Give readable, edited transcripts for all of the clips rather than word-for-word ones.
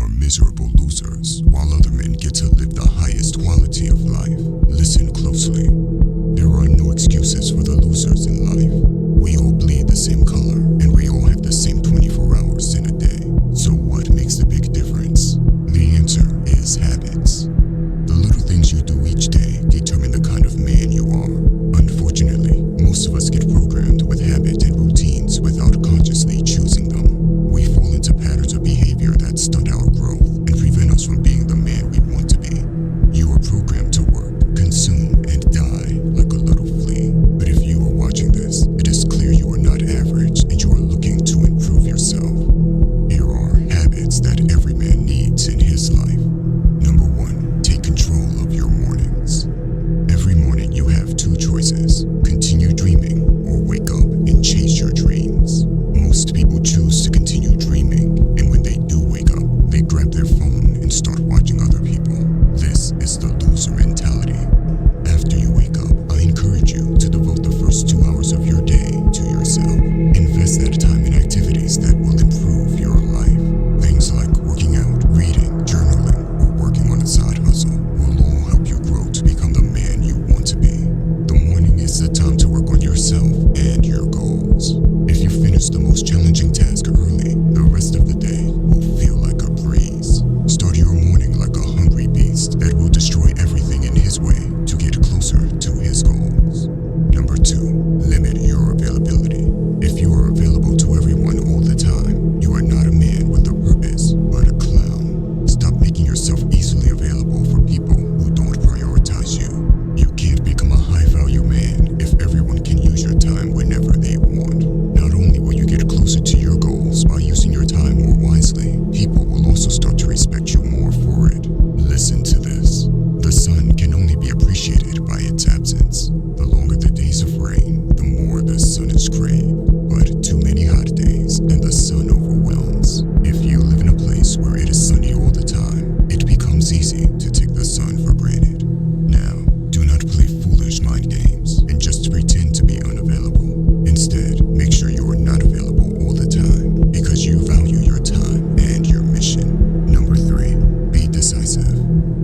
are miserable losers, while other men get to live the highest quality of life. Listen closely. There are no excuses for the losers in life. We all bleed the same color, and we all have the same 24 hours in a day. So what makes the big difference? The answer is habits. The little things you do each day determine the kind of man you are. Unfortunately, most of us get programmed with habits and routines without consciously choosing them. We fall into patterns of behavior that stunt our growth and prevent us from being the man we want to be. You are programmed to work, consume, and die like a little flea. But if you are watching this, it is clear you are not average and you are looking to improve yourself. Here are habits that every man needs in his life. Number 1, take control of your mornings. Every morning you have 2 choices: continue dreaming or wake up and chase your dreams. Most people choose to continue dreaming, and when they do wake up, they grab their phone and start watching other people. This is the loser mentality. After you wake up, I encourage you to devote the first 2 hours of your day to yourself. Invest that time in activities that will improve your life. Things like working out, reading, journaling, or working on a side hustle will all help you grow to become the man you want to be. The morning is the time to work on yourself and your goals. If you finish the most challenging task early, the rest of the day will feel like a breeze. Start your morning like a hungry beast that will destroy everything in his way to get closer to his goals. Number 2, limit your availability. If you are available to everyone all the time, you are not a man with a purpose, but a clown. Stop making yourself easily available for people who don't prioritize you. You can't become a high-value man if everyone can use your time whenever they want. Not only will you get closer to your goals by using your time more wisely, people will also start to respect you more for it. Listen to this. The sun can only be appreciated by its absence. The longer the days of rain, the more the sun is craved. But too many hot days and the sun overwhelms. If you live in a place where it is sunny all the time, it becomes easy to take the sun for granted. Now, do not play foolish mind games and just pretend to be unavailable. Instead, make sure you are not available all the time because you value your time and your mission. Number 3, be decisive.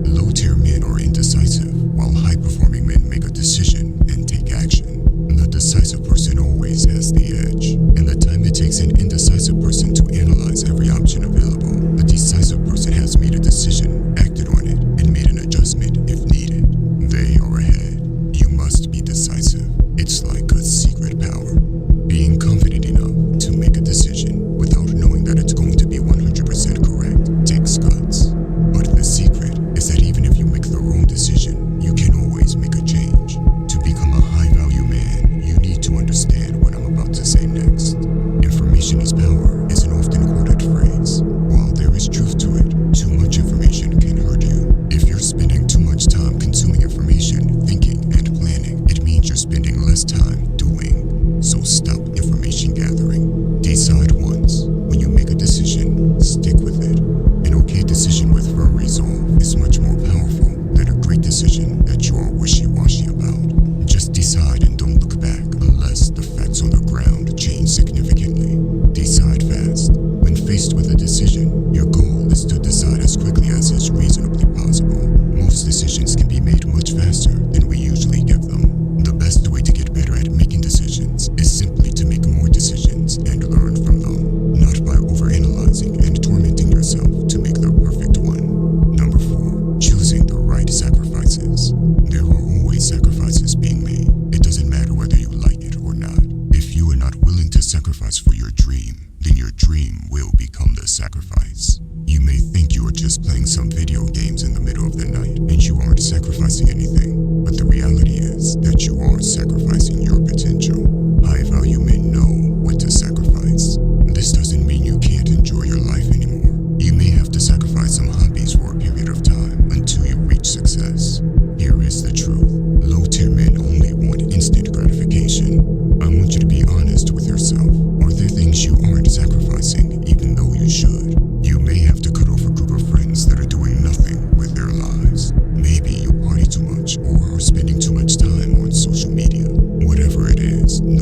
Low-tier men are indecisive, while high-performing men make a decision and take action. The decisive person always has the edge, and the time it takes an indecisive person to analyze every option available, the decisive person has made a decision, acted on it, and made an adjustment if needed. They are ahead. You must be decisive. It's like a secret power. Being confident enough to make a decision without knowing that it's going to be 100% correct takes guts. But the secret is that even if you make the wrong decision, you can always make a change. To become a high-value man, you need to understand what I'm about to say next. Information is power is an often quoted phrase. While there is truth to it, too much information can hurt you. If you're spending too much time consuming information, thinking, and planning, it means you're spending less time doing. So stop information gathering. Decide once. When you make a decision, stick with it. An okay decision with firm resolve is much more powerful than a great decision that you are wishy-washy about. Just decide and don't look back unless the facts on the ground change significantly. Decide fast. When faced with a decision, your goal is to decide as quickly as is reasonably possible. Most decisions can be made much faster than we usually give them. The best way to get better at making decisions is simply to make more decisions and learn from them, not by overanalyzing and tormenting yourself to make the perfect one. Number 4, choosing the right sacrifices. There are always sacrifices being made. It doesn't matter whether you like it or not. If you are not willing to sacrifice for your dream, then your dream will become the sacrifice. You may think you are just playing some video games in the middle of the night and you aren't sacrificing anything, but the reality is that you are sacrificing your potential. High-value men know what to sacrifice. This doesn't mean you can't enjoy your life anymore. You may have to sacrifice some hobbies for a period of time until you reach success. Here is the truth. Low-tier men only want instant gratification. I want you to be honest with yourself. Are there things you aren't sacrificing even though you should? You may have to cut off a group of friends that are doing nothing with their lives. Maybe you party too much or are spending too much time on social media. Whatever it is, know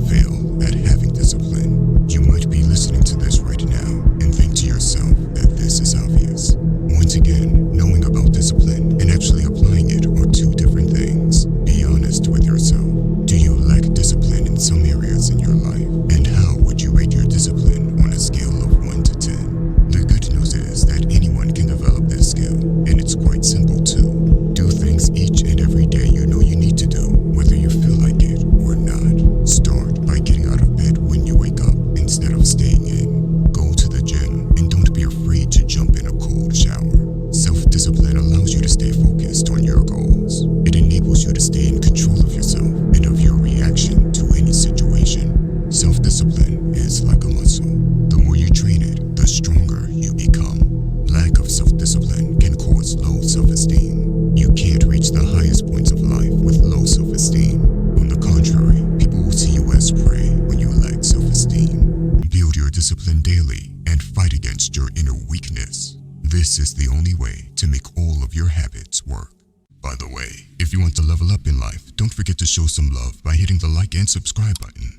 fail at having discipline. You might be listening to this right now and think to yourself that this is obvious. Once again, knowing about discipline and actually applying it are two different things. Be honest with yourself. Do you lack discipline in some areas in your life? And how would you rate your discipline on a scale of 1 to 10? The good news is that anyone can develop this skill, and it's quite simple too. Do things each and every day you know you need to do, whether you feel like it or not. Start by getting out of bed when you wake up instead of staying in. Go to the gym and don't be afraid to jump in a cold shower. Self-discipline allows you to stay focused on your goals. It enables you to stay in control of yourself and of your reaction to any situation. Self-discipline is like a muscle. The more you train it, the stronger you become. Lack of self-discipline can cause low self-esteem. You can't reach the highest points of life with low self-esteem. On the contrary, people will see you as prey when you lack self-esteem. Build your discipline daily and fight against your inner weakness. This is the only way to make all of your habits work. By the way, if you want to level up in life, don't forget to show some love by hitting the like and subscribe button.